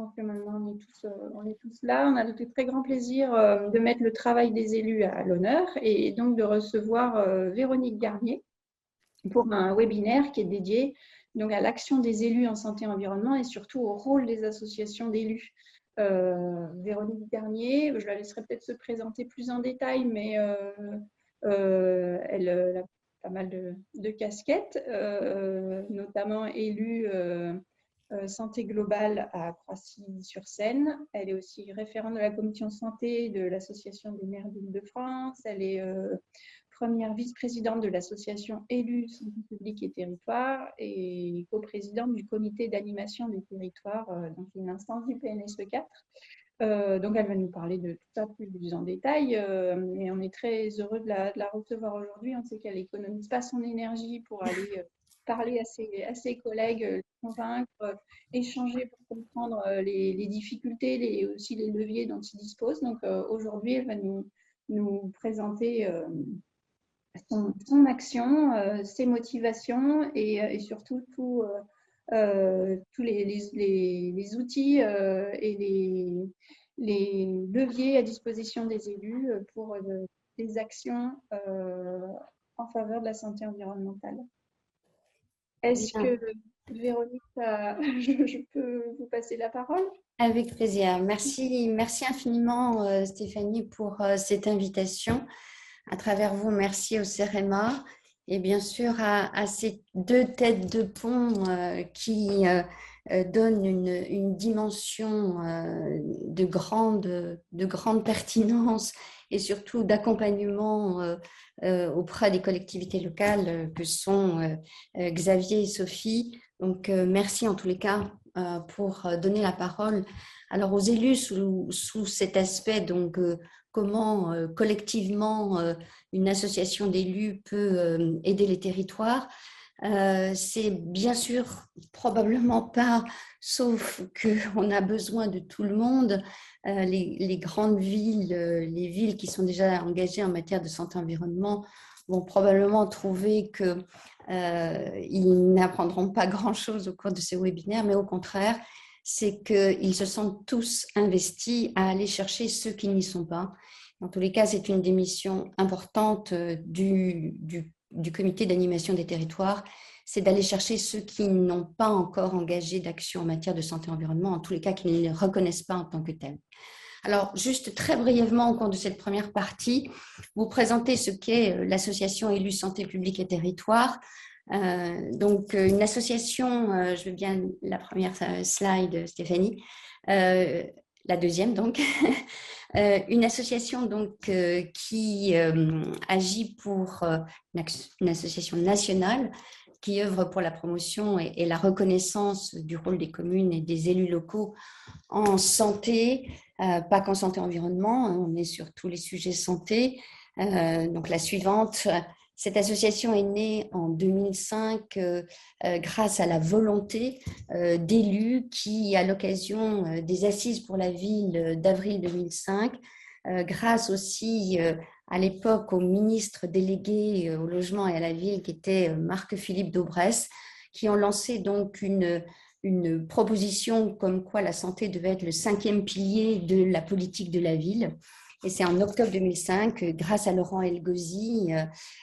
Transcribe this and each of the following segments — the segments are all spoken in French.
pense que maintenant on est tous là. On a le très grand plaisir de mettre le travail des élus à l'honneur et donc de recevoir Véronique Garnier pour un webinaire qui est dédié donc à l'action des élus en santé et environnement et surtout au rôle des associations d'élus. Véronique Garnier, je la laisserai peut-être se présenter plus en détail, mais elle a pas mal de casquettes, notamment élue santé globale à Croissy-sur-Seine. Elle est aussi référente de la commission santé de l'Association des maires d'Île-de-France. Elle est première vice-présidente de l'association Élus Santé publique et territoire et coprésidente du comité d'animation des territoires, donc une instance du PNSE 4. Donc, elle va nous parler de tout ça plus en détail. Et on est très heureux de la recevoir aujourd'hui. On sait qu'elle n'économise pas son énergie pour aller parler à ses collègues, convaincre, échanger pour comprendre les difficultés, aussi les leviers dont ils disposent. Donc, aujourd'hui, elle va nous présenter son action, ses motivations et surtout tous les outils et les leviers à disposition des élus pour des actions en faveur de la santé environnementale. Est-ce que, Véronique, je peux vous passer la parole? Avec plaisir. Merci infiniment, Stéphanie, pour cette invitation. À travers vous, merci au CEREMA et bien sûr à ces deux têtes de pont qui donnent une dimension de grande pertinence et surtout d'accompagnement auprès des collectivités locales que sont Xavier et Sophie. Donc, merci en tous les cas pour donner la parole alors aux élus sous cet aspect, donc comment collectivement une association d'élus peut aider les territoires. C'est bien sûr probablement pas, sauf qu'on a besoin de tout le monde. Les grandes villes, les villes qui sont déjà engagées en matière de santé-environnement vont probablement trouver qu'ils n'apprendront pas grand-chose au cours de ces webinaires, mais au contraire, c'est qu'ils se sentent tous investis à aller chercher ceux qui n'y sont pas. En tous les cas, c'est une des missions importantes du comité d'animation des territoires, c'est d'aller chercher ceux qui n'ont pas encore engagé d'action en matière de santé et environnement, en tous les cas qui ne les reconnaissent pas en tant que tels. Alors, juste très brièvement, au cours de cette première partie, vous présenter ce qu'est l'association Élus Santé publique et territoire. Donc, une association, je veux bien la première slide, Stéphanie, la deuxième donc, une association donc, qui agit pour une association nationale qui œuvre pour la promotion et la reconnaissance du rôle des communes et des élus locaux en santé, pas qu'en santé-environnement, on est sur tous les sujets santé. Donc la suivante, cette association est née en 2005 grâce à la volonté d'élus qui, à l'occasion des Assises pour la ville d'avril 2005, grâce aussi à l'époque au ministre délégué au logement et à la ville qui était Marc-Philippe Daubresse, qui ont lancé donc une proposition comme quoi la santé devait être le 5e pilier de la politique de la ville. Et c'est en octobre 2005, grâce à Laurent Elgozi,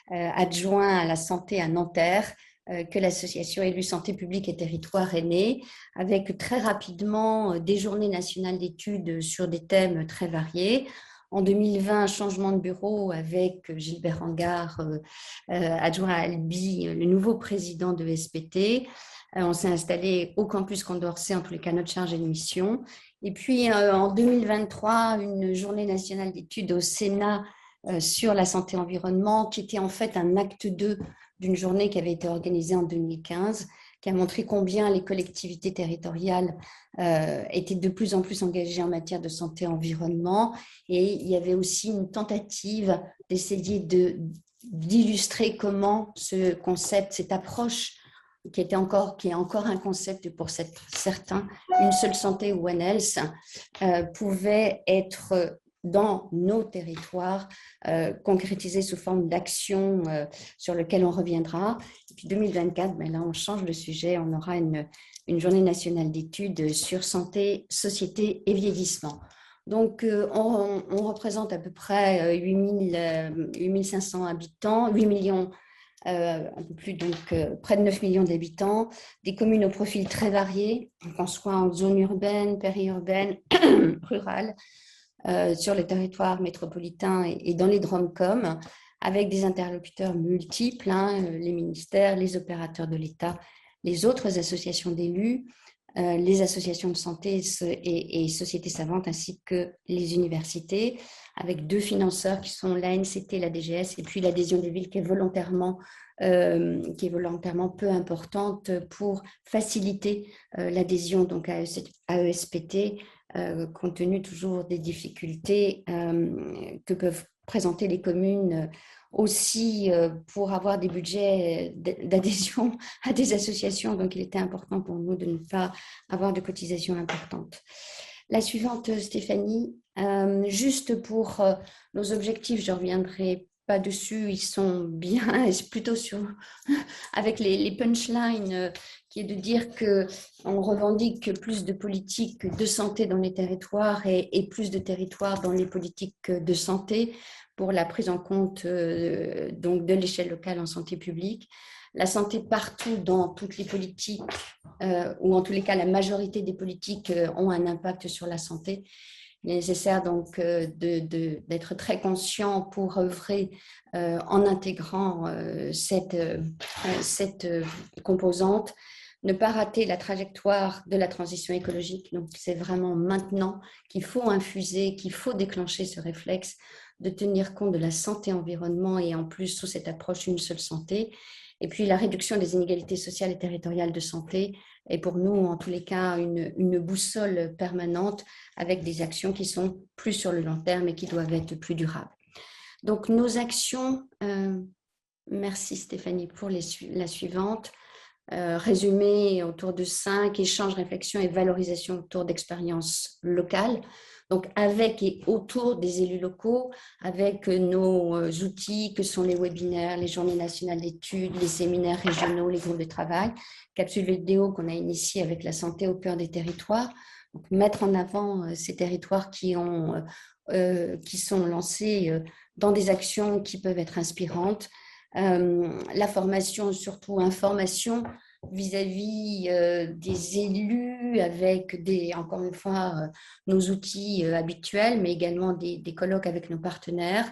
adjoint à la santé à Nanterre, que l'association Élus Santé publique et territoire est née, avec très rapidement des journées nationales d'études sur des thèmes très variés. En 2020, changement de bureau avec Gilbert Angard, adjoint à Albi, le nouveau président de SPT. On s'est installé au campus Condorcet, en tous les cas notre chargé de mission. Et puis en 2023, une journée nationale d'études au Sénat sur la santé-environnement, qui était en fait un acte 2 d'une journée qui avait été organisée en 2015, qui a montré combien les collectivités territoriales étaient de plus en plus engagées en matière de santé-environnement. Et il y avait aussi une tentative d'essayer d'illustrer comment ce concept, cette approche qui est encore un concept pour certains, une seule santé ou One Health, pouvait être dans nos territoires, concrétisé sous forme d'actions sur lesquelles on reviendra. Et puis 2024, ben là, on change de sujet, on aura une une journée nationale d'études sur santé, société et vieillissement. Donc, on représente à peu près 8500 habitants, 8 millions, un peu plus, donc près de 9 millions d'habitants, des communes au profil très varié, qu'on soit en zone urbaine, périurbaine, rurale, sur les territoires métropolitains et dans les DROM-COM, avec des interlocuteurs multiples, les ministères, les opérateurs de l'État, les autres associations d'élus, les associations de santé et sociétés savantes, ainsi que les universités, avec 2 financeurs qui sont l'ANCT, la DGS, et puis l'adhésion des villes qui est volontairement peu importante pour faciliter l'adhésion donc à ESPT, compte tenu toujours des difficultés que peuvent présenter les communes aussi pour avoir des budgets d'adhésion à des associations. Donc, il était important pour nous de ne pas avoir de cotisations importantes. La suivante, Stéphanie, juste pour nos objectifs, je ne reviendrai pas dessus, ils sont bien, plutôt avec les punchlines, qui est de dire qu'on revendique plus de politiques de santé dans les territoires et plus de territoires dans les politiques de santé pour la prise en compte donc de l'échelle locale en santé publique. La santé partout dans toutes les politiques, ou en tous les cas la majorité des politiques ont un impact sur la santé. Il est nécessaire donc d'être très conscient pour œuvrer en intégrant cette composante, ne pas rater la trajectoire de la transition écologique. Donc, c'est vraiment maintenant qu'il faut infuser, qu'il faut déclencher ce réflexe de tenir compte de la santé-environnement et en plus, sous cette approche, une seule santé. Et puis, la réduction des inégalités sociales et territoriales de santé est pour nous, en tous les cas, une boussole permanente avec des actions qui sont plus sur le long terme et qui doivent être plus durables. Donc, nos actions, merci Stéphanie pour la suivante, résumées autour de 5 échanges, réflexions et valorisation autour d'expériences locales. Donc, avec et autour des élus locaux, avec nos outils que sont les webinaires, les journées nationales d'études, les séminaires régionaux, les groupes de travail, capsule vidéo qu'on a initiée avec la santé au cœur des territoires. Donc, mettre en avant ces territoires qui sont lancés dans des actions qui peuvent être inspirantes. La formation, surtout information vis-à-vis des élus avec encore une fois, nos outils habituels, mais également des colloques avec nos partenaires.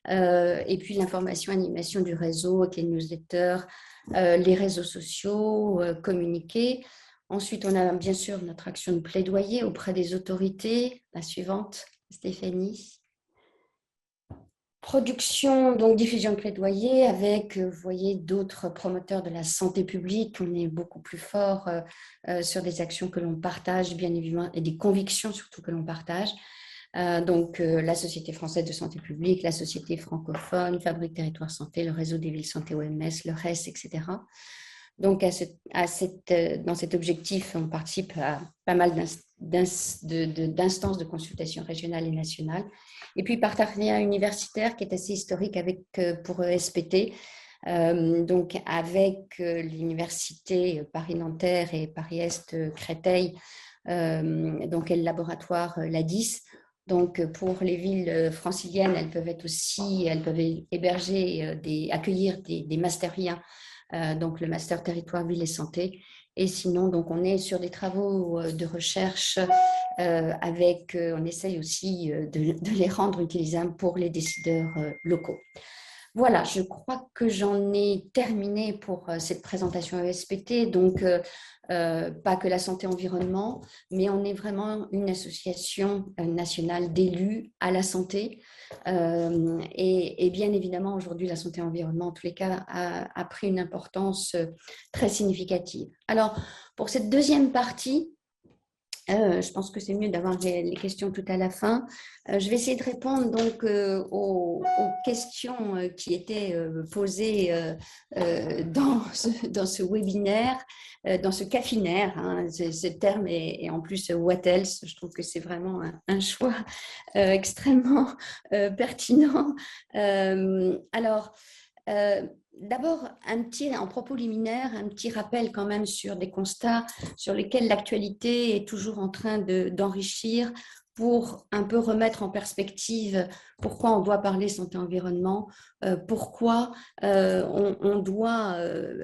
Et puis l'information, animation du réseau avec les newsletters, les réseaux sociaux, communiquer. Ensuite, on a bien sûr notre action de plaidoyer auprès des autorités. La suivante, Stéphanie. Production, donc diffusion de plaidoyer avec, vous voyez, d'autres promoteurs de la santé publique. On est beaucoup plus fort sur des actions que l'on partage, bien évidemment, et des convictions surtout que l'on partage. Donc, la Société française de santé publique, la Société francophone, Fabrique Territoire Santé, le réseau des villes santé OMS, le RES, etc. Donc, dans cet objectif, on participe à pas mal d'instances de consultation régionales et nationales. Et puis, partenariat universitaire qui est assez historique pour ESPT, donc avec l'université Paris-Nanterre et Paris-Est Créteil, donc et le laboratoire l'ADIS. Donc, pour les villes franciliennes, elles peuvent héberger, accueillir des masteriens, donc le master territoire, ville et santé. Et sinon, donc, on est sur des travaux de recherche on essaye aussi de les rendre utilisables pour les décideurs locaux. Voilà, je crois que j'en ai terminé pour cette présentation ESPT. Donc, pas que la santé-environnement, mais on est vraiment une association nationale d'élus à la santé. Et bien évidemment, aujourd'hui, la santé-environnement, en tous les cas, a pris une importance très significative. Alors, pour cette deuxième partie, je pense que c'est mieux d'avoir les questions tout à la fin. Je vais essayer de répondre donc aux questions qui étaient posées dans ce webinaire, dans ce cafinaire. Ce terme est en plus what else. Je trouve que c'est vraiment un choix extrêmement pertinent. Alors, D'abord, en propos liminaire, un petit rappel quand même sur des constats sur lesquels l'actualité est toujours en train d'enrichir pour un peu remettre en perspective pourquoi on doit parler santé-environnement, pourquoi on doit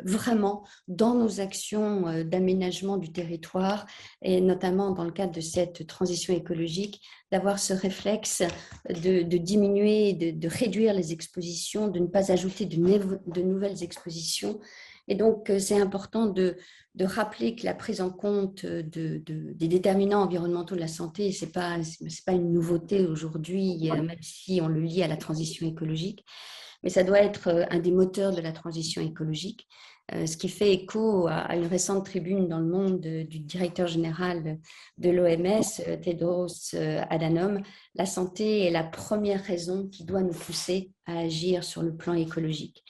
vraiment, dans nos actions d'aménagement du territoire, et notamment dans le cadre de cette transition écologique, d'avoir ce réflexe de diminuer, de réduire les expositions, de ne pas ajouter de nouvelles expositions. Et donc, c'est important de rappeler que la prise en compte des déterminants environnementaux de la santé, ce n'est pas une nouveauté aujourd'hui, même si on le lie à la transition écologique, mais ça doit être un des moteurs de la transition écologique. Ce qui fait écho à une récente tribune dans Le Monde du directeur général de l'OMS, Tedros Adhanom. La santé est la première raison qui doit nous pousser à agir sur le plan écologique.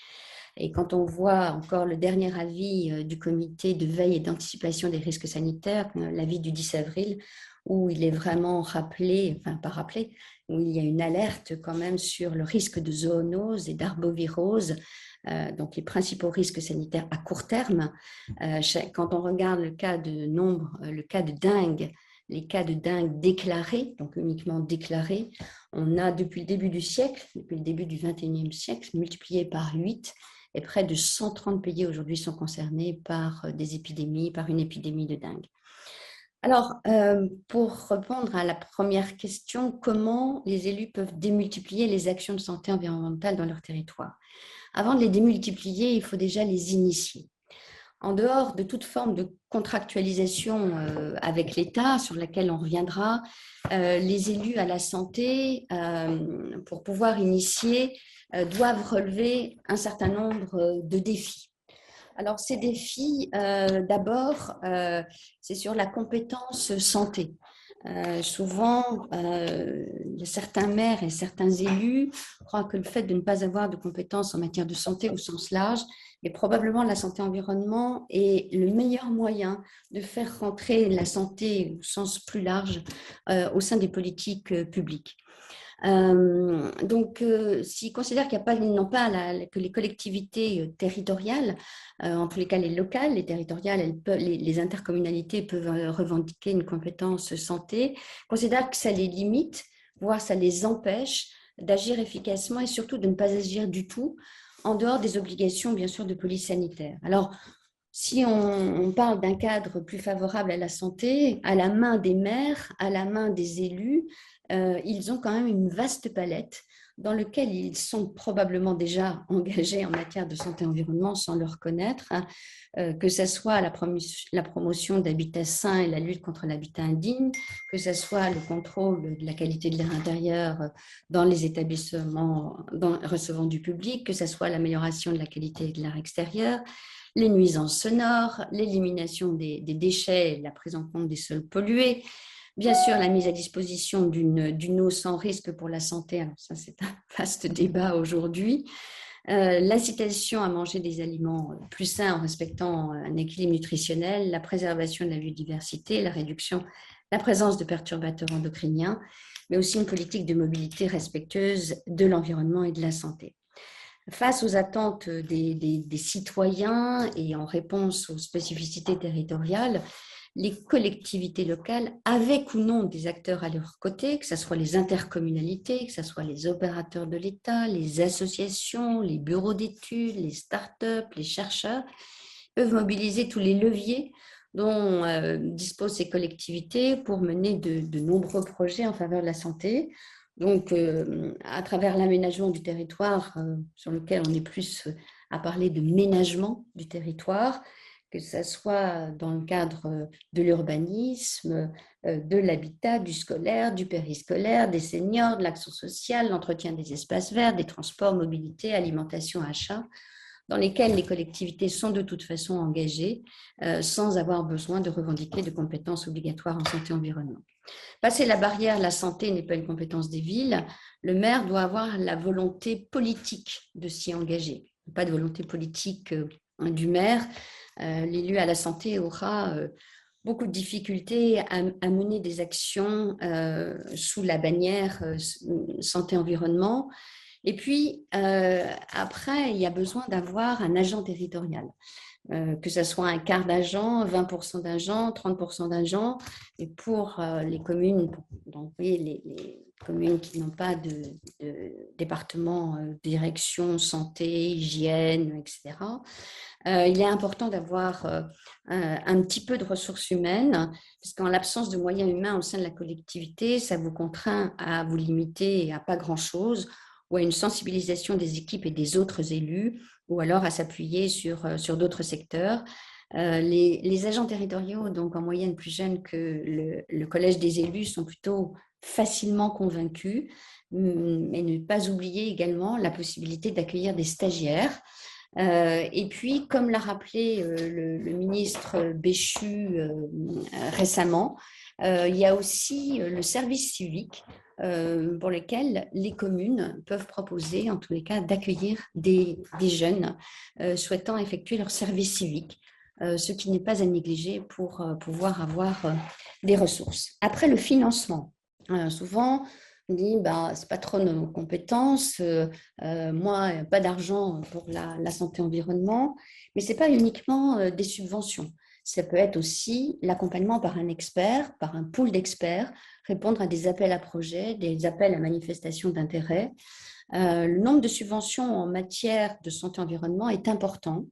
Et quand on voit encore le dernier avis du comité de veille et d'anticipation des risques sanitaires, l'avis du 10 avril, où il est vraiment rappelé, enfin pas rappelé, où il y a une alerte quand même sur le risque de zoonose et d'arbovirose, donc les principaux risques sanitaires à court terme. Quand on regarde le cas de dengue, les cas de dengue déclarés, donc uniquement déclarés, on a depuis le début du siècle, depuis le début du 21e siècle, multiplié par 8, et près de 130 pays aujourd'hui sont concernés par des épidémies, par une épidémie de dengue. Alors, pour répondre à la première question, comment les élus peuvent démultiplier les actions de santé environnementale dans leur territoire? Avant de les démultiplier, il faut déjà les initier. En dehors de toute forme de contractualisation avec l'État, sur laquelle on reviendra, les élus à la santé, pour pouvoir initier, doivent relever un certain nombre de défis. Alors, ces défis, d'abord, c'est sur la compétence santé. Souvent, certains maires et certains élus croient que le fait de ne pas avoir de compétences en matière de santé au sens large, mais probablement la santé-environnement est le meilleur moyen de faire rentrer la santé au sens plus large au sein des politiques publiques. Donc, s'ils considèrent qu'il n'y a pas, que les collectivités territoriales, en tous les cas les locales, les territoriales, les intercommunalités peuvent revendiquer une compétence santé, considèrent que ça les limite, voire ça les empêche d'agir efficacement et surtout de ne pas agir du tout en dehors des obligations, bien sûr, de police sanitaire. Alors, si on parle d'un cadre plus favorable à la santé, à la main des maires, à la main des élus, ils ont quand même une vaste palette dans laquelle ils sont probablement déjà engagés en matière de santé-environnement sans le reconnaître, que ce soit la promotion d'habitats sains et la lutte contre l'habitat indigne, que ce soit le contrôle de la qualité de l'air intérieur dans les établissements recevant du public, que ce soit l'amélioration de la qualité de l'air extérieur, les nuisances sonores, l'élimination des déchets et la prise en compte des sols pollués, bien sûr la mise à disposition d'une eau sans risque pour la santé, alors ça c'est un vaste débat aujourd'hui, l'incitation à manger des aliments plus sains en respectant un équilibre nutritionnel, la préservation de la biodiversité, la présence de perturbateurs endocriniens, mais aussi une politique de mobilité respectueuse de l'environnement et de la santé. Face aux attentes des citoyens et en réponse aux spécificités territoriales, les collectivités locales, avec ou non des acteurs à leur côté, que ce soit les intercommunalités, que ce soit les opérateurs de l'État, les associations, les bureaux d'études, les start-up, les chercheurs, peuvent mobiliser tous les leviers dont disposent ces collectivités pour mener de nombreux projets en faveur de la santé. Donc, à travers l'aménagement du territoire, sur lequel on est plus à parler de ménagement du territoire, que ce soit dans le cadre de l'urbanisme, de l'habitat, du scolaire, du périscolaire, des seniors, de l'action sociale, l'entretien des espaces verts, des transports, mobilité, alimentation, achat, dans lesquels les collectivités sont de toute façon engagées sans avoir besoin de revendiquer de compétences obligatoires en santé et environnement. Passer la barrière, la santé n'est pas une compétence des villes. Le maire doit avoir la volonté politique de s'y engager. Pas de volonté politique du maire. L'élu à la santé aura beaucoup de difficultés à mener des actions sous la bannière santé-environnement. Et puis, après, il y a besoin d'avoir un agent territorial. Que ce soit un quart d'agent, 20% d'agents, 30% d'agents. Et pour les communes, donc oui, les communes qui n'ont pas de département direction, santé, hygiène, etc., il est important d'avoir un petit peu de ressources humaines, parce qu'en l'absence de moyens humains au sein de la collectivité, ça vous contraint à vous limiter à pas grand-chose, ou à une sensibilisation des équipes et des autres élus, ou alors à s'appuyer sur d'autres secteurs. Les agents territoriaux, donc en moyenne plus jeunes que le collège des élus, sont plutôt facilement convaincus, mais ne pas oublier également la possibilité d'accueillir des stagiaires. Et puis, comme l'a rappelé le ministre Béchu récemment, il y a aussi le service civique pour lequel les communes peuvent proposer, en tous les cas, d'accueillir des jeunes souhaitant effectuer leur service civique, ce qui n'est pas à négliger pour pouvoir avoir des ressources. Après, le financement. Souvent, on dit, bah, ce n'est pas trop nos compétences, moi, pas d'argent pour la santé environnement, mais ce n'est pas uniquement des subventions. Ça peut être aussi l'accompagnement par un expert, par un pool d'experts, répondre à des appels à projets, des appels à manifestation d'intérêt. Le nombre de subventions en matière de santé environnement est important.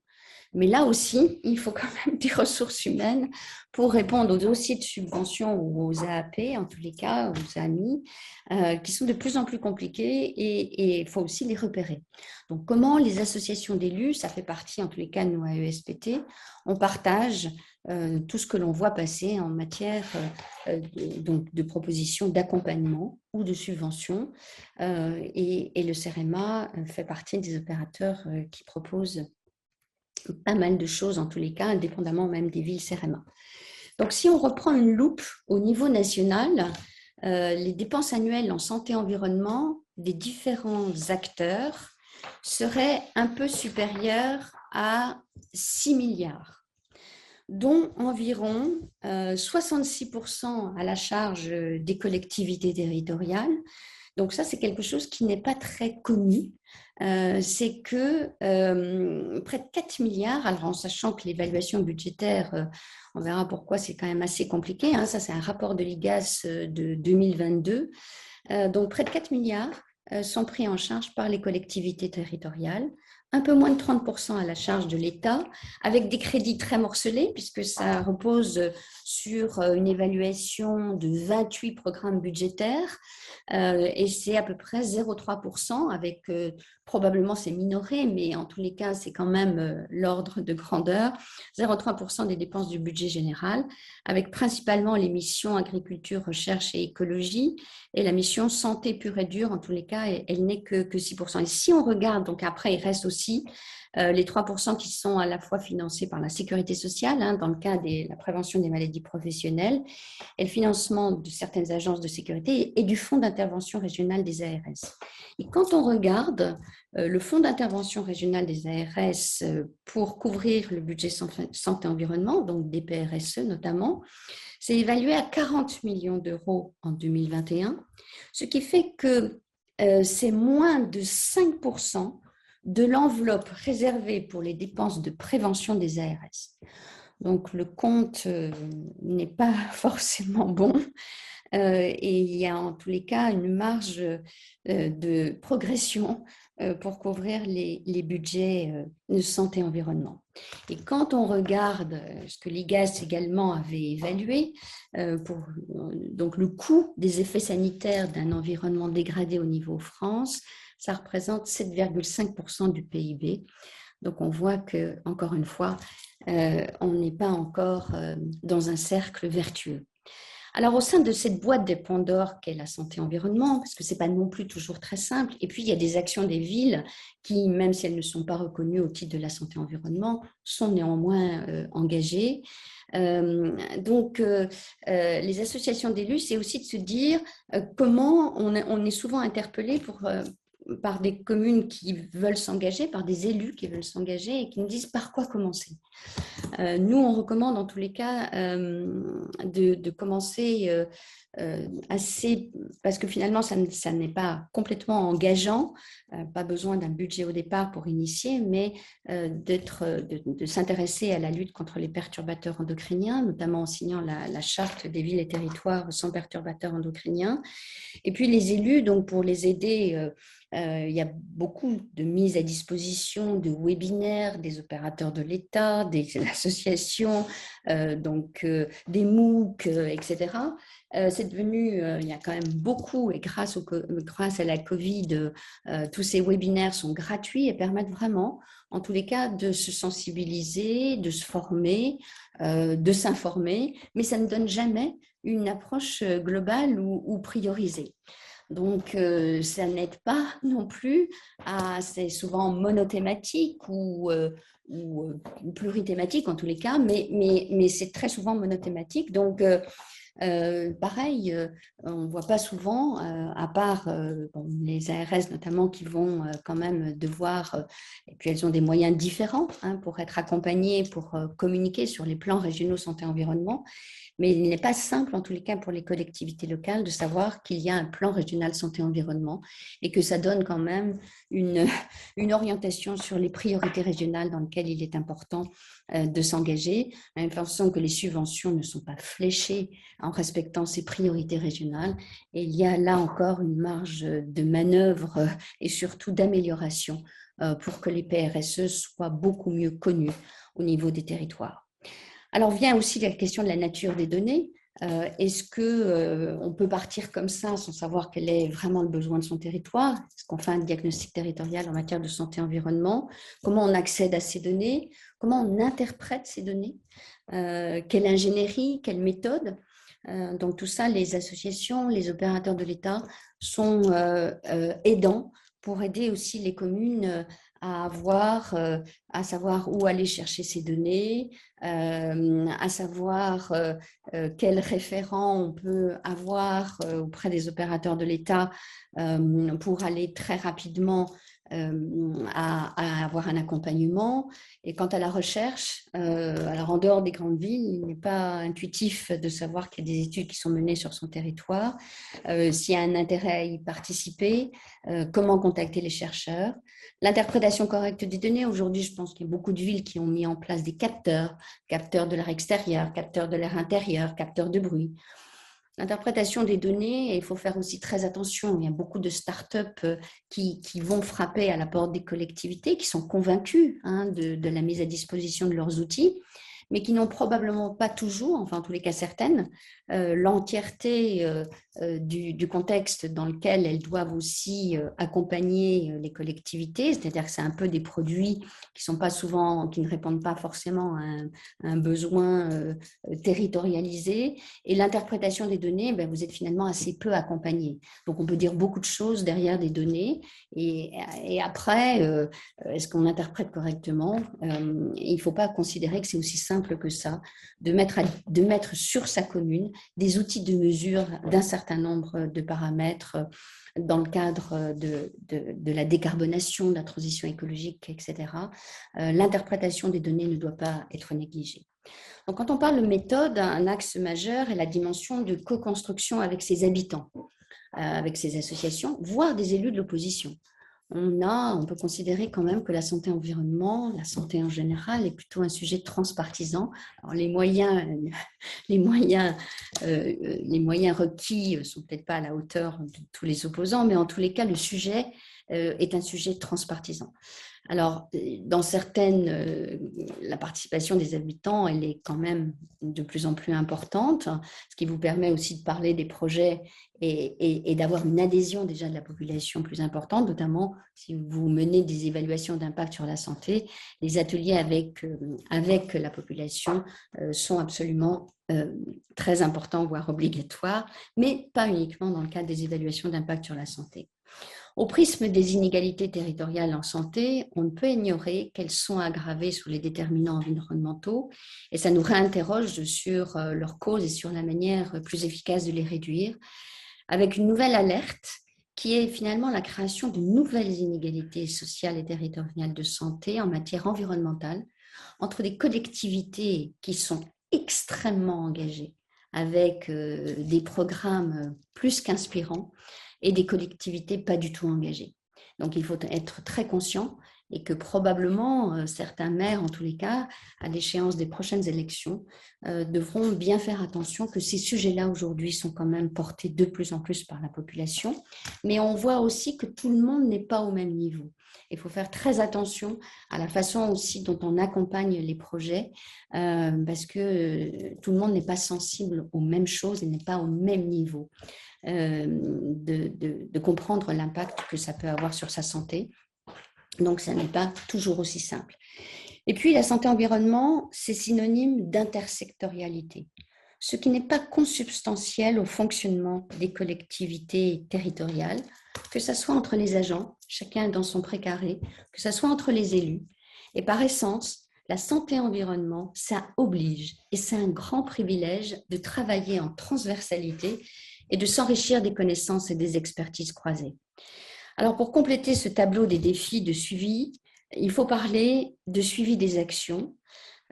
Mais là aussi, il faut quand même des ressources humaines pour répondre aux dossiers de subvention ou aux AAP, en tous les cas, aux AMI, qui sont de plus en plus compliqués et il faut aussi les repérer. Donc, comment les associations d'élus, ça fait partie en tous les cas de nous AESPT, on partage tout ce que l'on voit passer en matière donc de propositions d'accompagnement ou de subvention. Et le CEREMA fait partie des opérateurs qui proposent pas mal de choses en tous les cas, indépendamment même des villes CEREMA. Donc, si on reprend une loupe au niveau national, les dépenses annuelles en santé-environnement des différents acteurs seraient un peu supérieures à 6 milliards, dont environ 66% à la charge des collectivités territoriales. Donc ça, c'est quelque chose qui n'est pas très connu. C'est que près de 4 milliards, alors en sachant que l'évaluation budgétaire, on verra pourquoi c'est quand même assez compliqué, hein, ça c'est un rapport de l'IGAS de 2022, donc près de 4 milliards sont pris en charge par les collectivités territoriales, un peu moins de 30% à la charge de l'État, avec des crédits très morcelés, puisque ça repose sur une évaluation de 28 programmes budgétaires, et c'est à peu près 0,3%, avec probablement c'est minoré, mais en tous les cas, c'est quand même l'ordre de grandeur, 0,3% des dépenses du budget général, avec principalement les missions agriculture, recherche et écologie, et la mission santé pure et dure, en tous les cas, elle n'est que 6%. Et si on regarde, donc après, il reste aussi les 3% qui sont à la fois financés par la sécurité sociale, hein, dans le cas de la prévention des maladies professionnelles, et le financement de certaines agences de sécurité et du fonds d'intervention régional des ARS. Et quand on regarde le fonds d'intervention régional des ARS pour couvrir le budget santé-environnement, donc des PRSE notamment, c'est évalué à 40 millions d'euros en 2021, ce qui fait que c'est moins de 5% de l'enveloppe réservée pour les dépenses de prévention des ARS. Donc, le compte n'est pas forcément bon et il y a en tous les cas une marge de progression pour couvrir les budgets de santé et environnement. Et quand on regarde ce que l'IGAS également avait évalué, donc le coût des effets sanitaires d'un environnement dégradé au niveau France, ça représente 7,5% du PIB. Donc on voit que, encore une fois, on n'est pas encore dans un cercle vertueux. Alors, au sein de cette boîte de Pandore qu'est la santé-environnement, parce que ce n'est pas non plus toujours très simple, et puis il y a des actions des villes qui, même si elles ne sont pas reconnues au titre de la santé-environnement, sont néanmoins engagées. Donc, les associations d'élus, c'est aussi de se dire comment on est souvent interpellé par des communes qui veulent s'engager, par des élus qui veulent s'engager et qui nous disent par quoi commencer. Nous, on recommande en tous les cas de commencer assez, parce que finalement, ça n'est pas complètement engageant, pas besoin d'un budget au départ pour initier, mais de s'intéresser à la lutte contre les perturbateurs endocriniens, notamment en signant la charte des villes et territoires sans perturbateurs endocriniens. Et puis les élus, donc pour les aider, il y a beaucoup de mises à disposition de webinaires des opérateurs de l'État, des associations, des MOOC, etc. C'est devenu, il y a quand même beaucoup, et grâce à la Covid, tous ces webinaires sont gratuits et permettent vraiment, en tous les cas, de se sensibiliser, de se former, de s'informer, mais ça ne donne jamais une approche globale ou priorisée. Donc, ça n'aide pas non plus c'est souvent monothématique ou plurithématique en tous les cas, mais c'est très souvent monothématique. Donc, pareil, on ne voit pas souvent, à part les ARS notamment qui vont quand même devoir, et puis elles ont des moyens différents pour être accompagnées, pour communiquer sur les plans régionaux santé-environnement. Mais il n'est pas simple, en tous les cas pour les collectivités locales, de savoir qu'il y a un plan régional santé-environnement et que ça donne quand même une orientation sur les priorités régionales dans lesquelles il est important de s'engager, de la même façon que les subventions ne sont pas fléchées en respectant ces priorités régionales. Et il y a là encore une marge de manœuvre et surtout d'amélioration pour que les PRSE soient beaucoup mieux connus au niveau des territoires. Alors vient aussi la question de la nature des données. Est-ce qu'on peut partir comme ça sans savoir quel est vraiment le besoin de son territoire? Est-ce qu'on fait un diagnostic territorial en matière de santé-environnement? Comment on accède à ces données? Comment on interprète ces données? Quelle ingénierie? Quelle méthode? Donc tout ça, les associations, les opérateurs de l'État sont aidants pour aider aussi les communes à savoir où aller chercher ces données, à savoir quels référents on peut avoir auprès des opérateurs de l'État pour aller très rapidement à avoir un accompagnement. Et quant à la recherche, alors en dehors des grandes villes, il n'est pas intuitif de savoir qu'il y a des études qui sont menées sur son territoire, s'il y a un intérêt à y participer, comment contacter les chercheurs. L'interprétation correcte des données, aujourd'hui, je pense qu'il y a beaucoup de villes qui ont mis en place des capteurs de l'air extérieur, capteurs de l'air intérieur, capteurs de bruit. L'interprétation des données, il faut faire aussi très attention. Il y a beaucoup de startups qui vont frapper à la porte des collectivités, qui sont convaincus de la mise à disposition de leurs outils, mais qui n'ont probablement pas toujours, enfin en tous les cas certaines, l'entièreté du contexte dans lequel elles doivent aussi accompagner les collectivités, c'est-à-dire que c'est un peu des produits qui ne répondent pas forcément à un besoin territorialisé, et l'interprétation des données, vous êtes finalement assez peu accompagné. Donc on peut dire beaucoup de choses derrière des données, et après, est-ce qu'on interprète correctement? Il ne faut pas considérer que c'est aussi simple que ça, de mettre sur sa commune des outils de mesure d'un certain nombre de paramètres dans le cadre de la décarbonation, de la transition écologique, etc. L'interprétation des données ne doit pas être négligée. Donc, quand on parle de méthode, un axe majeur est la dimension de co-construction avec ses habitants, avec ses associations, voire des élus de l'opposition. On peut considérer quand même que la santé-environnement, la santé en général, est plutôt un sujet transpartisan. Alors, les moyens requis ne sont peut-être pas à la hauteur de tous les opposants, mais en tous les cas, le sujet est un sujet transpartisan. Alors, dans la participation des habitants, elle est quand même de plus en plus importante, ce qui vous permet aussi de parler des projets et d'avoir une adhésion déjà de la population plus importante, notamment si vous menez des évaluations d'impact sur la santé. Les ateliers avec la population sont absolument très importants, voire obligatoires, mais pas uniquement dans le cadre des évaluations d'impact sur la santé. Au prisme des inégalités territoriales en santé, on ne peut ignorer qu'elles sont aggravées sous les déterminants environnementaux, et ça nous réinterroge sur leurs causes et sur la manière plus efficace de les réduire, avec une nouvelle alerte qui est finalement la création de nouvelles inégalités sociales et territoriales de santé en matière environnementale entre des collectivités qui sont extrêmement engagées avec des programmes plus qu'inspirants et des collectivités pas du tout engagées. Donc, il faut être très conscient et que probablement certains maires, en tous les cas, à l'échéance des prochaines élections, devront bien faire attention que ces sujets-là aujourd'hui sont quand même portés de plus en plus par la population. Mais on voit aussi que tout le monde n'est pas au même niveau. Il faut faire très attention à la façon aussi dont on accompagne les projets parce que tout le monde n'est pas sensible aux mêmes choses et n'est pas au même niveau de comprendre l'impact que ça peut avoir sur sa santé. Donc, ça n'est pas toujours aussi simple. Et puis, la santé-environnement, c'est synonyme d'intersectorialité, ce qui n'est pas consubstantiel au fonctionnement des collectivités territoriales, que ce soit entre les agents, chacun dans son précaré, que ce soit entre les élus. Et par essence, la santé-environnement, ça oblige, et c'est un grand privilège de travailler en transversalité et de s'enrichir des connaissances et des expertises croisées. Alors, pour compléter ce tableau des défis de suivi, il faut parler de suivi des actions,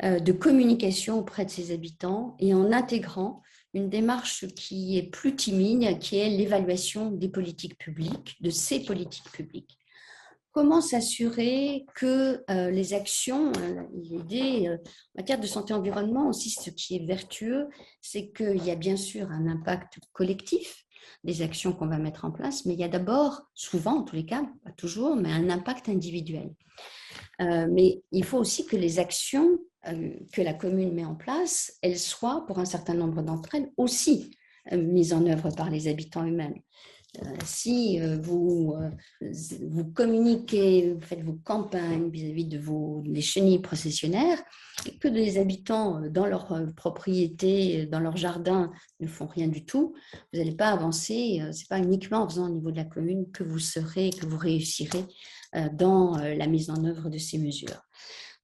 de communication auprès de ses habitants et en intégrant une démarche qui est plus timide, qui est l'évaluation des politiques publiques, de ces politiques publiques. Comment s'assurer que les actions, l'idée en matière de santé-environnement aussi, ce qui est vertueux, c'est qu'il y a bien sûr un impact collectif des actions qu'on va mettre en place, mais il y a d'abord, souvent en tous les cas, pas toujours, mais un impact individuel. Mais il faut aussi que les actions que la commune met en place, elles soient, pour un certain nombre d'entre elles, aussi mises en œuvre par les habitants eux-mêmes. Si vous communiquez, vous faites vos campagnes vis-à-vis des chenilles processionnaires et que les habitants dans leur propriété, dans leur jardin ne font rien du tout, vous n'allez pas avancer. Ce n'est pas uniquement en faisant au niveau de la commune que vous réussirez dans la mise en œuvre de ces mesures.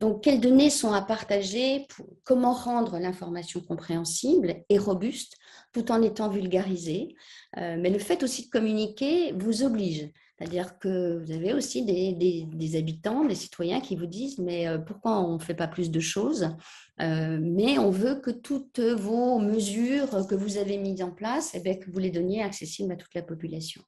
Donc, quelles données sont à partager? Comment rendre l'information compréhensible et robuste tout en étant vulgarisée? Mais le fait aussi de communiquer vous oblige. C'est-à-dire que vous avez aussi des habitants, des citoyens qui vous disent « mais pourquoi on ne fait pas plus de choses ?» Mais on veut que toutes vos mesures que vous avez mises en place, que vous les donniez accessibles à toute la population.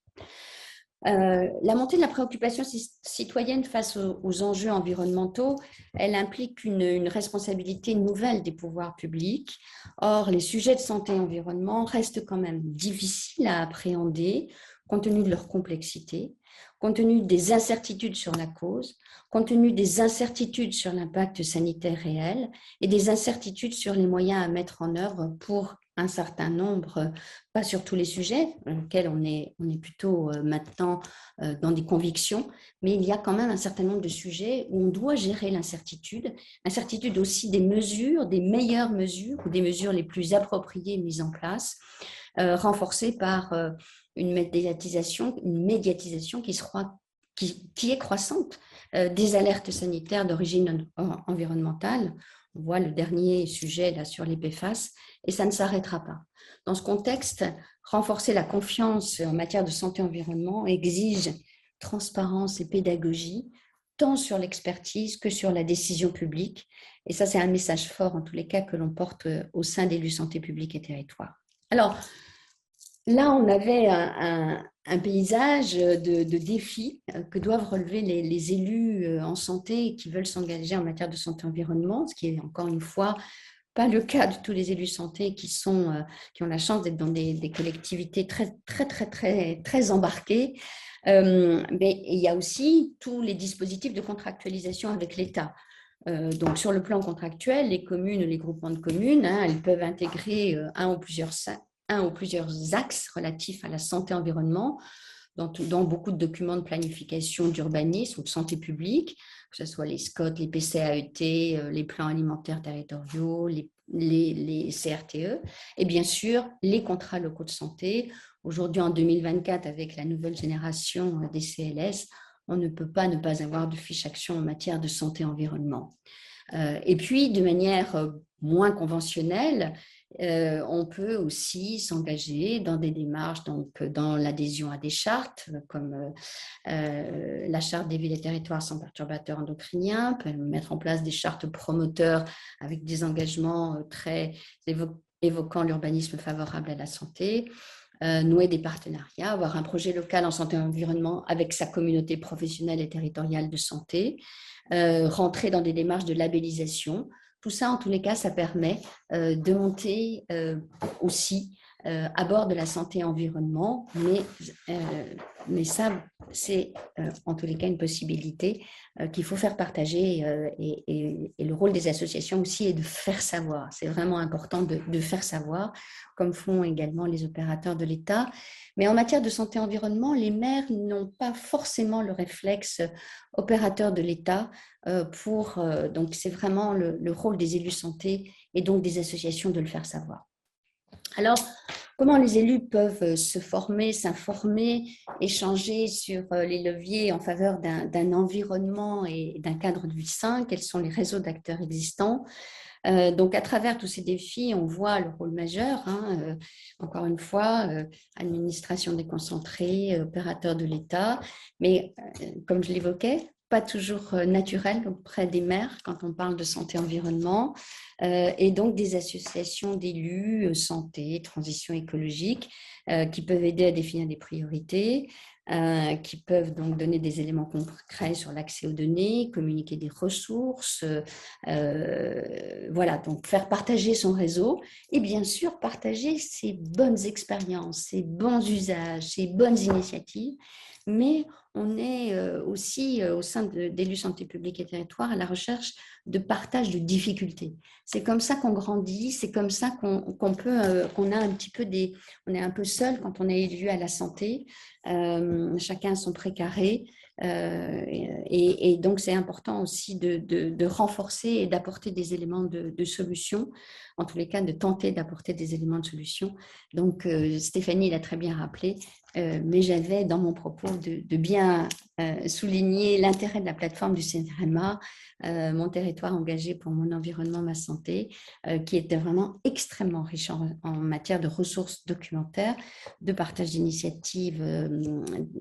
La montée de la préoccupation citoyenne face aux enjeux environnementaux, elle implique une responsabilité nouvelle des pouvoirs publics. Or, les sujets de santé et environnement restent quand même difficiles à appréhender compte tenu de leur complexité, compte tenu des incertitudes sur la cause, compte tenu des incertitudes sur l'impact sanitaire réel et des incertitudes sur les moyens à mettre en œuvre pour un certain nombre, pas sur tous les sujets, dans lesquels on est plutôt maintenant dans des convictions, mais il y a quand même un certain nombre de sujets où on doit gérer l'incertitude aussi des mesures, des meilleures mesures ou des mesures les plus appropriées mises en place, renforcées par une médiatisation qui est croissante des alertes sanitaires d'origine environnementale. On voit le dernier sujet là sur les PFAS et ça ne s'arrêtera pas. Dans ce contexte, renforcer la confiance en matière de santé-environnement exige transparence et pédagogie, tant sur l'expertise que sur la décision publique. Et ça, c'est un message fort en tous les cas que l'on porte au sein d'élus santé publique et territoire. Alors, là, on avait un paysage de défis que doivent relever les élus en santé qui veulent s'engager en matière de santé-environnement, ce qui est encore une fois pas le cas de tous les élus santé qui ont la chance d'être dans des collectivités très embarquées. Mais il y a aussi tous les dispositifs de contractualisation avec l'État. Donc, sur le plan contractuel, les communes, les groupements de communes, elles peuvent intégrer un ou plusieurs axes relatifs à la santé-environnement dans beaucoup de documents de planification d'urbanisme ou de santé publique, que ce soit les SCOT, les PCAET, les plans alimentaires territoriaux, les CRTE, et bien sûr les contrats locaux de santé. Aujourd'hui, en 2024, avec la nouvelle génération des CLS, on ne peut pas ne pas avoir de fiche action en matière de santé-environnement. Et puis, de manière moins conventionnelle, on peut aussi s'engager dans des démarches, donc dans l'adhésion à des chartes, comme la charte des villes et territoires sans perturbateurs endocriniens, peut mettre en place des chartes promoteurs avec des engagements très évoquant l'urbanisme favorable à la santé, nouer des partenariats, avoir un projet local en santé et environnement avec sa communauté professionnelle et territoriale de santé, rentrer dans des démarches de labellisation. Tout ça, en tous les cas, ça permet de monter aussi à bord de la santé et environnement, mais ça, c'est en tous les cas une possibilité qu'il faut faire partager et le rôle des associations aussi est de faire savoir. C'est vraiment important de faire savoir, comme font également les opérateurs de l'État. Mais en matière de santé et environnement, les maires n'ont pas forcément le réflexe opérateur de l'État donc c'est vraiment le rôle des élus santé et donc des associations de le faire savoir. Alors, comment les élus peuvent se former, s'informer, échanger sur les leviers en faveur d'un environnement et d'un cadre de vie sain? Quels sont les réseaux d'acteurs existants? Donc, à travers tous ces défis, on voit le rôle majeur, encore une fois, administration déconcentrée, opérateur de l'État, mais comme je l'évoquais, pas toujours naturel auprès des maires quand on parle de santé-environnement, et donc des associations d'élus, santé, transition écologique, qui peuvent aider à définir des priorités, qui peuvent donc donner des éléments concrets sur l'accès aux données, communiquer des ressources, voilà, donc faire partager son réseau et bien sûr partager ses bonnes expériences, ses bons usages, ses bonnes initiatives. Mais on est aussi au sein d'élus santé publique et territoire à la recherche de partage de difficultés. C'est comme ça qu'on grandit, c'est comme ça qu'on peut, qu'on a un petit peu on est un peu seul quand on est élu à la santé. Chacun a son précaré. Et donc, c'est important aussi de renforcer et d'apporter des éléments de solution, en tous les cas, de tenter d'apporter des éléments de solution. Donc, Stéphanie l'a très bien rappelé, mais j'avais dans mon propos de bien souligner l'intérêt de la plateforme du CNRMA, Mon territoire engagé pour mon environnement, ma santé, qui était vraiment extrêmement riche en matière de ressources documentaires, de partage d'initiatives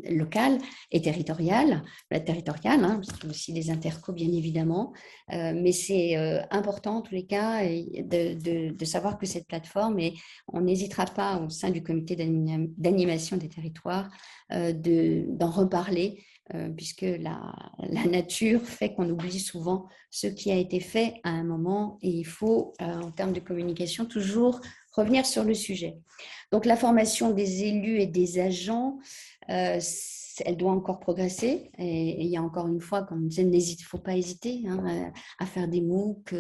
locales et territoriales, parce qu'il y a aussi des intercos bien évidemment, mais c'est important en tous les cas de savoir que cette plateforme, et on n'hésitera pas au sein du comité d'animation des territoires d'en reparler, puisque la nature fait qu'on oublie souvent ce qui a été fait à un moment et il faut, en termes de communication, toujours revenir sur le sujet. Donc, la formation des élus et des agents, elle doit encore progresser. Et il y a encore une fois, comme je disais, il ne faut pas hésiter à faire des MOOC.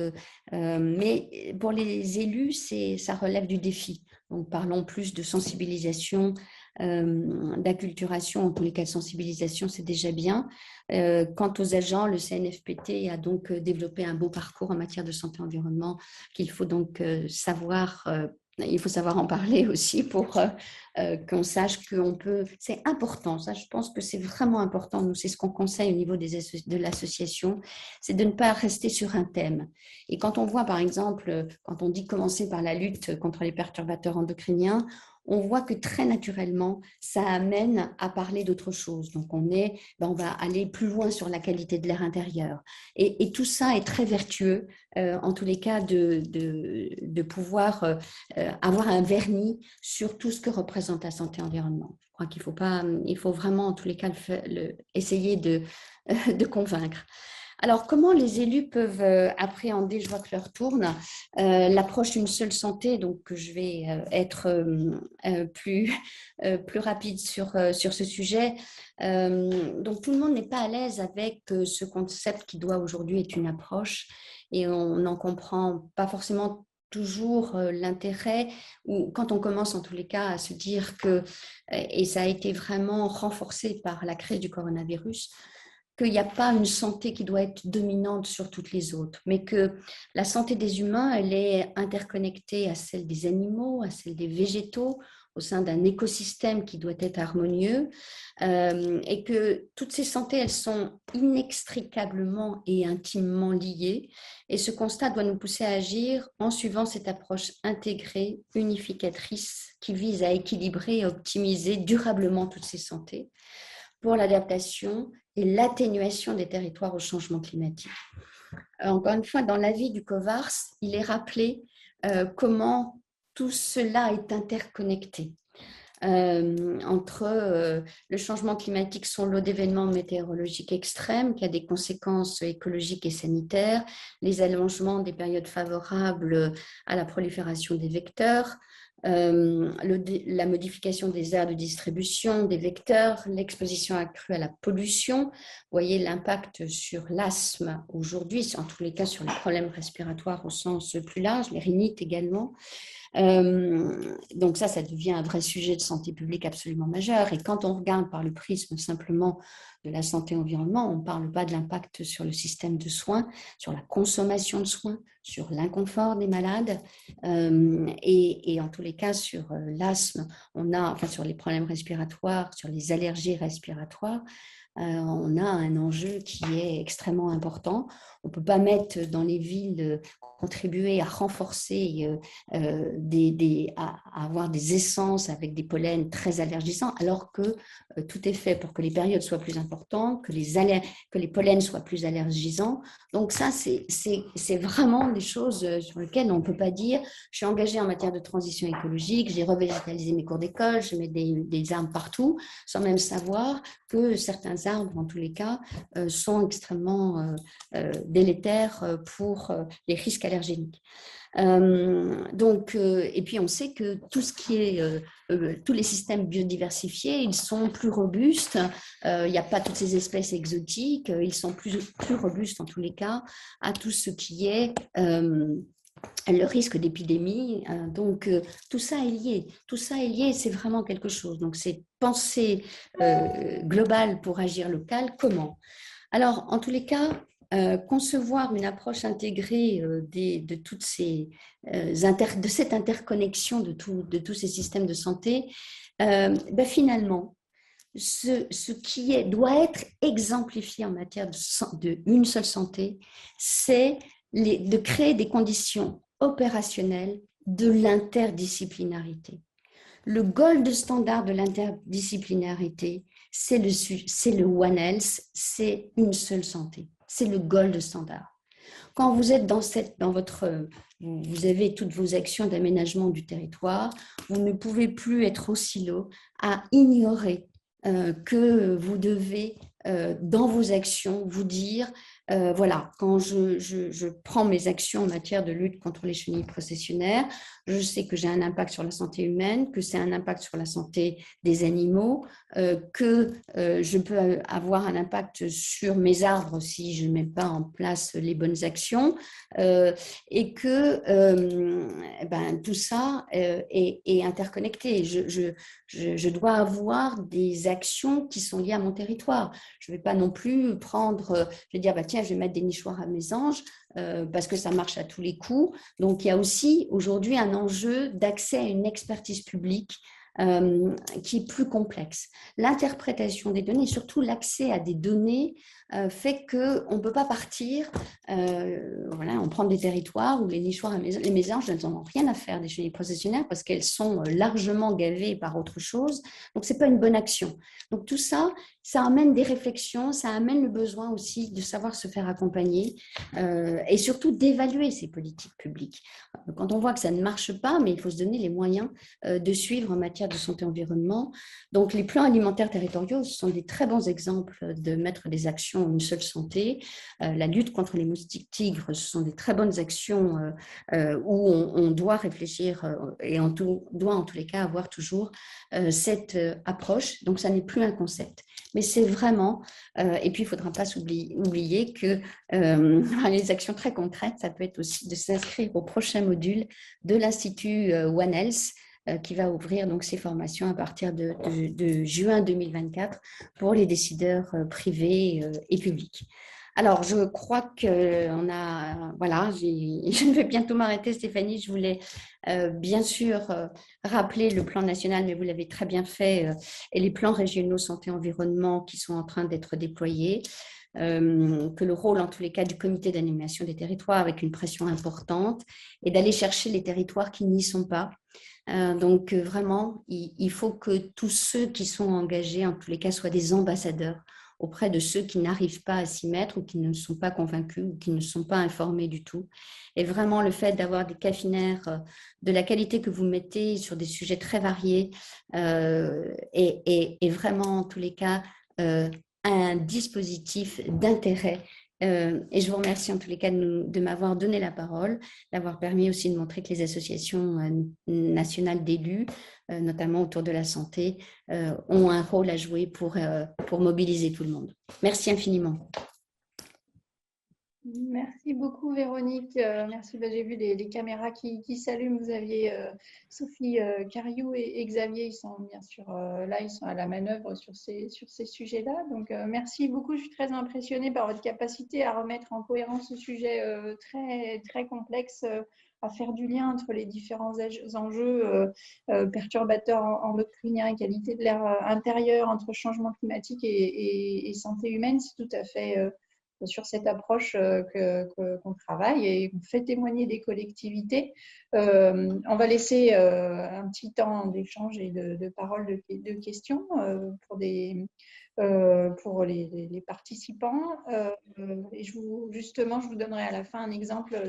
Mais pour les élus, ça relève du défi. Donc, parlons plus de sensibilisation, d'acculturation, en tous les cas de sensibilisation, c'est déjà bien. Quant aux agents, le CNFPT a donc développé un beau parcours en matière de santé-environnement qu'il faut donc savoir. Il faut savoir en parler aussi pour qu'on sache qu'on peut. C'est important, ça, je pense que c'est vraiment important. Nous, c'est ce qu'on conseille au niveau de l'association, c'est de ne pas rester sur un thème. Et quand on voit, par exemple, quand on dit commencer par la lutte contre les perturbateurs endocriniens, on voit que très naturellement, ça amène à parler d'autre chose. Donc, on va aller plus loin sur la qualité de l'air intérieur. Et tout ça est très vertueux, en tous les cas, de pouvoir avoir un vernis sur tout ce que représente la santé et l'environnement. Je crois il faut vraiment, en tous les cas, essayer de convaincre. Alors, comment les élus peuvent appréhender, je vois que l'heure tourne, l'approche d'une seule santé, donc je vais être plus rapide sur ce sujet. Donc, tout le monde n'est pas à l'aise avec ce concept qui doit aujourd'hui être une approche et on n'en comprend pas forcément toujours l'intérêt, ou quand on commence en tous les cas à se dire que, et ça a été vraiment renforcé par la crise du coronavirus, qu'il n'y a pas une santé qui doit être dominante sur toutes les autres, mais que la santé des humains, elle est interconnectée à celle des animaux, à celle des végétaux, au sein d'un écosystème qui doit être harmonieux, et que toutes ces santé, elles sont inextricablement et intimement liées. Et ce constat doit nous pousser à agir en suivant cette approche intégrée, unificatrice, qui vise à équilibrer et optimiser durablement toutes ces santé pour l'adaptation et l'atténuation des territoires au changement climatique. Encore une fois, dans l'avis du COVARS, il est rappelé comment tout cela est interconnecté. Entre le changement climatique, son lot d'événements météorologiques extrêmes qui a des conséquences écologiques et sanitaires, les allongements des périodes favorables à la prolifération des vecteurs, la modification des aires de distribution des vecteurs, l'exposition accrue à la pollution. Vous voyez l'impact sur l'asthme aujourd'hui, en tous les cas sur les problèmes respiratoires au sens plus large, les rhinites également. Donc ça devient un vrai sujet de santé publique absolument majeur. Et quand on regarde par le prisme simplement de la santé-environnement, on ne parle pas de l'impact sur le système de soins, sur la consommation de soins, sur l'inconfort des malades et en tous les cas sur l'asthme, sur les problèmes respiratoires, sur les allergies respiratoires. On a un enjeu qui est extrêmement important. On ne peut pas mettre dans les villes, contribuer à renforcer, à avoir des essences avec des pollens très allergisants, alors que tout est fait pour que les périodes soient plus importantes, que les pollens soient plus allergisants. Donc ça, c'est vraiment des choses sur lesquelles on ne peut pas dire « je suis engagée en matière de transition écologique, j'ai revégétalisé mes cours d'école, je mets des arbres partout », sans même savoir que certains arbres, en tous les cas, sont extrêmement délétères pour les risques allergéniques. Et puis on sait que tout ce qui est tous les systèmes biodiversifiés, ils sont plus robustes. Il n'y a pas toutes ces espèces exotiques. Ils sont plus robustes en tous les cas à tout ce qui est le risque d'épidémie. Donc tout ça est lié. Tout ça est lié. C'est vraiment quelque chose. Donc c'est pensée globale pour agir local. Comment? Alors en tous les cas, concevoir une approche intégrée de cette interconnexion de tous ces systèmes de santé, finalement, ce qui doit être exemplifié en matière de une seule santé, c'est de créer des conditions opérationnelles de l'interdisciplinarité. Le gold standard de l'interdisciplinarité, c'est le One Health, c'est une seule santé. C'est le gold standard. Quand vous êtes vous avez toutes vos actions d'aménagement du territoire, vous ne pouvez plus être en silo à ignorer que vous devez, dans vos actions, vous dire voilà, quand je prends mes actions en matière de lutte contre les chenilles processionnaires, je sais que j'ai un impact sur la santé humaine, que c'est un impact sur la santé des animaux, que je peux avoir un impact sur mes arbres si je ne mets pas en place les bonnes actions, et que tout ça est interconnecté. Je dois avoir des actions qui sont liées à mon territoire. Je ne vais pas non plus prendre, je vais dire, tiens, je vais mettre des nichoirs à mésanges parce que ça marche à tous les coups. Donc, il y a aussi aujourd'hui un enjeu d'accès à une expertise publique qui est plus complexe. L'interprétation des données, surtout l'accès à des données, fait qu'on ne peut pas partir, on prend des territoires où les nichoirs, les mésanges, elles n'en ont rien à faire des chenilles processionnaires parce qu'elles sont largement gavées par autre chose. Donc, ce n'est pas une bonne action. Donc, tout ça, ça amène des réflexions, ça amène le besoin aussi de savoir se faire accompagner et surtout d'évaluer ces politiques publiques. Quand on voit que ça ne marche pas, mais il faut se donner les moyens de suivre en matière de santé-environnement. Donc, les plans alimentaires territoriaux, ce sont des très bons exemples de mettre des actions en une seule santé. La lutte contre les moustiques tigres, ce sont des très bonnes actions où on doit réfléchir et on doit en tous les cas avoir toujours cette approche. Donc, ça n'est plus un concept. Mais c'est vraiment, et puis il ne faudra pas oublier que les actions très concrètes, ça peut être aussi de s'inscrire au prochain module de l'Institut One Health, qui va ouvrir donc ses formations à partir de juin 2024 pour les décideurs privés et publics. Alors, je crois qu'on a, voilà, je vais bientôt m'arrêter, Stéphanie. Je voulais bien sûr rappeler le plan national, mais vous l'avez très bien fait, et les plans régionaux santé-environnement qui sont en train d'être déployés. Que le rôle, en tous les cas, du comité d'animation des territoires avec une pression importante et d'aller chercher les territoires qui n'y sont pas. Donc, vraiment, il faut que tous ceux qui sont engagés, en tous les cas, soient des ambassadeurs auprès de ceux qui n'arrivent pas à s'y mettre ou qui ne sont pas convaincus ou qui ne sont pas informés du tout. Et vraiment, le fait d'avoir des cafinaires de la qualité que vous mettez sur des sujets très variés est vraiment, en tous les cas, un dispositif d'intérêt. Et je vous remercie en tous les cas de m'avoir donné la parole, d'avoir permis aussi de montrer que les associations nationales d'élus, notamment autour de la santé, ont un rôle à jouer pour mobiliser tout le monde. Merci infiniment. Merci beaucoup Véronique. Merci. J'ai vu les caméras qui s'allument. Vous aviez Sophie Cariou et Xavier. Ils sont bien sûr là, ils sont à la manœuvre sur ces sujets-là. Donc merci beaucoup. Je suis très impressionnée par votre capacité à remettre en cohérence ce sujet très, très complexe, à faire du lien entre les différents enjeux perturbateurs endocriniens, qualité de l'air intérieur, entre changement climatique et santé humaine. C'est tout à fait sur cette approche qu'on travaille et qu'on fait témoigner des collectivités. On va laisser un petit temps d'échange et de paroles, de questions pour les participants. Et justement, je vous donnerai à la fin un exemple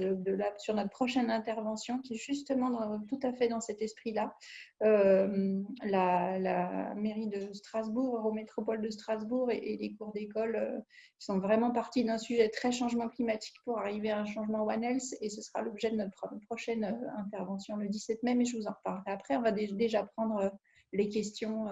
sur notre prochaine intervention qui est justement tout à fait dans cet esprit-là. La mairie de Strasbourg, Eurométropole de Strasbourg et les cours d'école qui sont vraiment partis d'un sujet très changement climatique pour arriver à un changement One Health, et ce sera l'objet de notre prochaine intervention le 17 mai, mais je vous en reparlerai après. On va déjà prendre les questions.